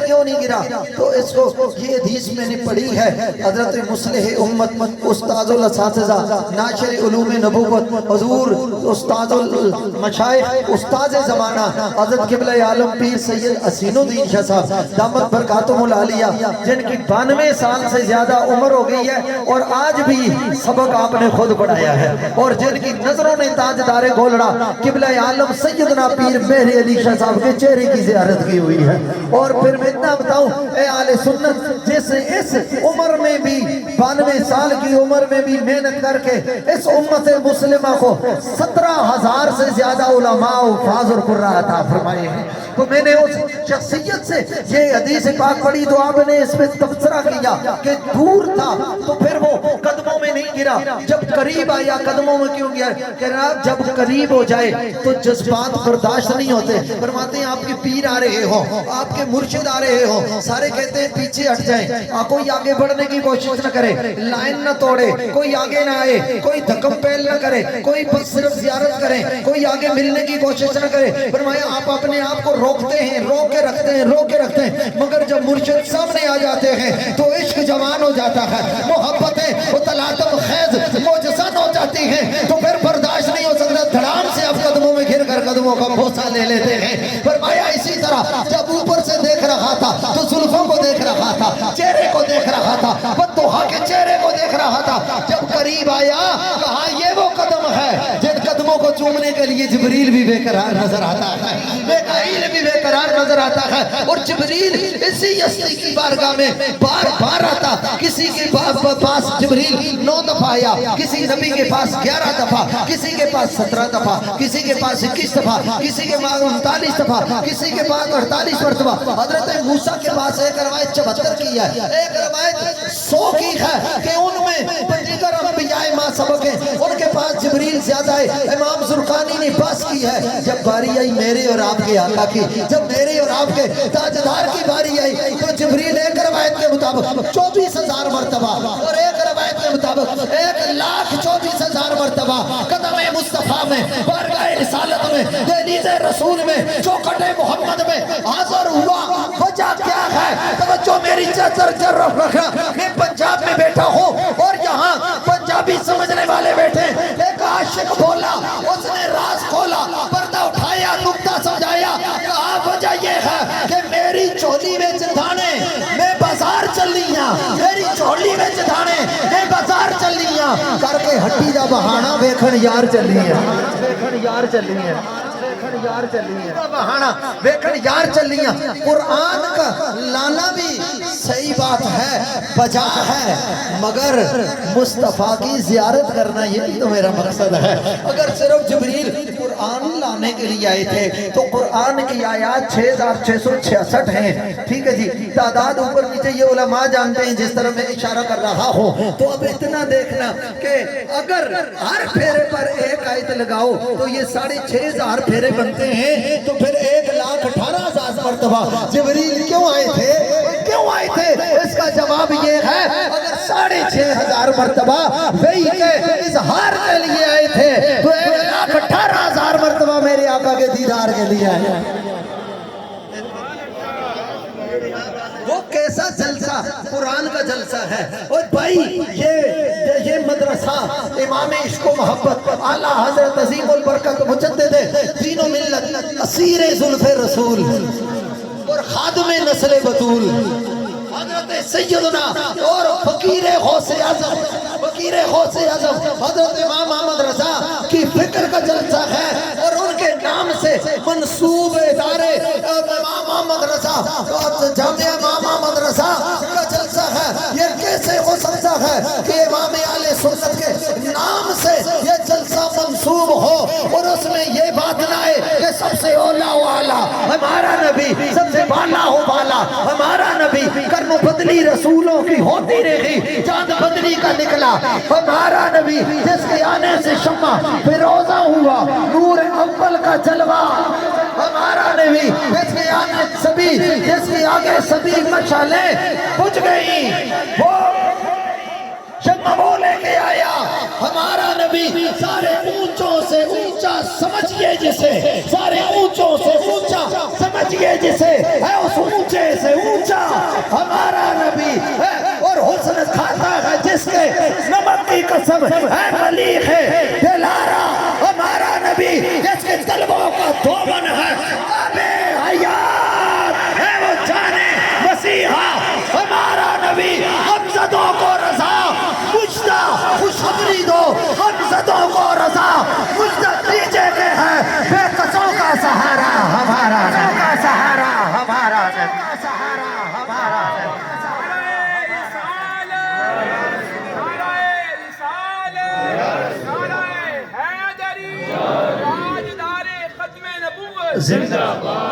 کیوں نہیں گرا؟ تو اس کو یہ حدیث میں نے پڑھی ہے، حضرت مصلح امت استاد الاساتذہ ناشر علوم نبوت حضور استاد المشائخ استاد زمانہ حضرت قبلہ عالم پیر سید حسین الدین شاہ صاحب دامت برکاتہم العالیہ، جن کی 92 سال سے زیادہ عمر ہو گئی ہے اور آج بھی سبق آپ نے خود پڑھایا ہے، اور جن کی نظروں نے تاجدار گولڑا قبلہ عالم سیدنا پیر مہر علی شاہ صاحب کے چہرے کی زیارت کی ہوئی ہے۔ اور پھر میں اتنا بتاؤں اے اہل سنت، جس اس عمر میں بھی 92 سال کی عمر میں بھی محنت کر کے اس امت مسلمہ کو 17,000 سے زیادہ علماء و حفاظ اور قراء عطا فرمائے ہیں۔ تو میں نے اس شخصیت سے یہ حدیث پاک پڑھی تو آپ نے اس میں تبصرہ کیا کہ دور تھا تو پھر وہ قدموں میں نہیں گرا، جب قریب آیا قدموں میں کیوں گیا؟ کہ جب قریب ہو جائے تو جذبات برداشت نہیں ہوتے۔ فرماتے ہیں آپ کے پیر آ رہے ہو، آپ کے مرشد آ رہے ہو، سارے کہتے ہیں پیچھے ہٹ جائیں، کوئی آگے بڑھنے کی کوشش نہ کرے، لائن نہ توڑے، کوئی آگے نہ آئے، کوئی دھکم پہل نہ کرے، کوئی بس صرف زیارت کرے، کوئی آگے ملنے کی کوشش نہ کرے۔ فرمایا آپ اپنے آپ کو روکتے ہیں، روک کے رکھتے ہیں، روک کے رکھتے ہیں، مگر جب مرشد سامنے آ جاتے ہیں تو عشق جوان ہو جاتا ہے، محبتیں تلاطم خیز موجزن ہو جاتی ہیں، تو پھر برداشت نہیں ہو سکتا، دھڑام سے آپ قدموں میں گر کر قدموں کا بوسہ لے لیتے ہیں۔ فرمایا اسی طرح جب اوپر سے دیکھ رہا تھا تو زلفوں کو دیکھ رہا تھا، چہرے کو دیکھ رہا تھا، بدوحا کے چہرے کو دیکھ رہا تھا، جب قریب آیا کہا یہ وہ قدم ہے جن قدموں کو چومنے کے لیے جبریل بھی بے قرار نظر آتا ہے، میکائیل بھی بے قرار نظر آتا ہے، اور جبریل اسی ہستی کی بارگاہ میں بار بار آتا، کسی کے پاس جبریل 9 دفعہ آیا، کسی نبی کے پاس 11 دفعہ، کسی کے پاس 17 دفعہ، کسی کے پاس 21 دفعہ، کسی کے پاس 39 دفعہ، کسی کے پاس 48 مرتبہ۔ حضرت موسیٰ کے پاس ایک روایت 74 کی ہے، ایک روایت 100 کی ہے کہ ان میں دیگر انبیاء ماں سبق ہیں، ان کے پاس جبریل زیادہ ہے۔ امام زرقانی نے بحث کی ہے، جب باری آئی میرے اور آپ کے آقا کی، جب میرے اور آپ کے تاجدار کی باری آئی تو جبریل ایک روایت کے مطابق 24,000 مرتبہ اور ایک روایت کے مطابق 1,24,000 مرتبہ قدم مصطفیٰ میں، بارگاہ رسالت میں، دہلیز رسول میں، چوکھٹ محمد میں حاضر ہوا۔ وجہ کیا ہے؟ توجہ میری چر رکھنا، میں پنجاب میں بیٹھا ہوں اور یہاں پنجابی سمجھنے والے بیٹھے، ایک عاشق بولا، اس نے راز کھولا، پردہ اٹھایا، نکتہ سمجھایا، کہا وجہ یہ ہے کہ میری چولی میں چندھانے میں بازار چلیاں، میری چولی میں چندھانے میں بازار چلیاں، کر کے ہٹی دا بہانا ویکھن یار چلیاں، ویکھن یار چلیاں، یار چلیے بہانا ویکھن یار چلیاں۔ قرآن کا لانا بھی صحیح بات ہے، بجا ہے، مگر مصطفیٰ کی زیارت کرنا یہ بھی تو میرا مقصد ہے۔ اگر صرف جبریل قرآن لانے کے لیے آئے تھے تو قرآن کی آیات 6,666 ہیں، ٹھیک ہے جی، تعداد اوپر نیچے یہ علماء جانتے ہیں جس طرح میں اشارہ کر رہا ہوں۔ تو اب اتنا دیکھنا کہ اگر ہر پھیرے پر ایک آیت لگاؤ تو یہ 6,500 پھیرے بنتے ہیں، تو پھر 1,18,000 مرتبہ جبریل کیوں آئے تھے؟ کیوں آئے تھے؟ اس کا جواب یہ ہے اگر 6,500 مرتبہ وحی کے اظہار کے لیے آئے تھے تو 1,18,000 مرتبہ میرے آقا کے دیدار کے لیے آئے۔ وہ کیسا جلسہ قرآن کا جلسہ ہے۔ اور بھائی یہ مدرسہ امام عشق و محبت اعلیٰ حضرت عظیم البرکت مجدد دین و ملت اسیر زلف رسول اور خادم نسل بطول حضرت سیدنا اور فقیر غوث اعظم حضرت امام محمد رضا کی فکر کا جلسہ ہے، اور ان کے نام سے منصوب ادارے امام محمد رضا جامعہ امام محمد رضا کا جلسہ ہے۔ یہ کیسے ہو سکتا ہے کہ امام اہل سنت کے نام سے یہ جلسہ منصوب ہو اور اس میں یہ بات نہ آئے کہ سب سے اولا و اعلیٰ ہمارا نبی، سب سے بالا ہو بالا ہمارا نبی، کرن و بدلی رسولوں کی ہوتی رہی، چاند بدلی کا نکلا ہمارا نبی، جس کے آنے سے شمع فیروزہ ہوا، نور اول کا جلوہ ہمارا نبی، جس کے آنے سبھی، جس کے آگے سبھی مشعلیں بجھ گئی، وہ شمع وہ لے کے آیا ہمارا نبی۔ سارے اونچوں سے اونچا سمجھئے جسے، سارے اونچوں سے اونچا سمجھئے جسے، ہے اس اونچے سے اونچا نمک کی قسم ہے ملیح ہے دلارا ہمارا نبی جس کے طلبوں کا دھومن ہے ابے حیات ہے وہ جانے مسیحا ہمارا نبی حمزدوں کو رضا مجدہ خوشخبری دو حمزدوں کو رضا مجدہ دیجے کہ ہے بے قصوں کا سہارا ہمارا کا سہارا ہمارا سہارا ہمارا زندہ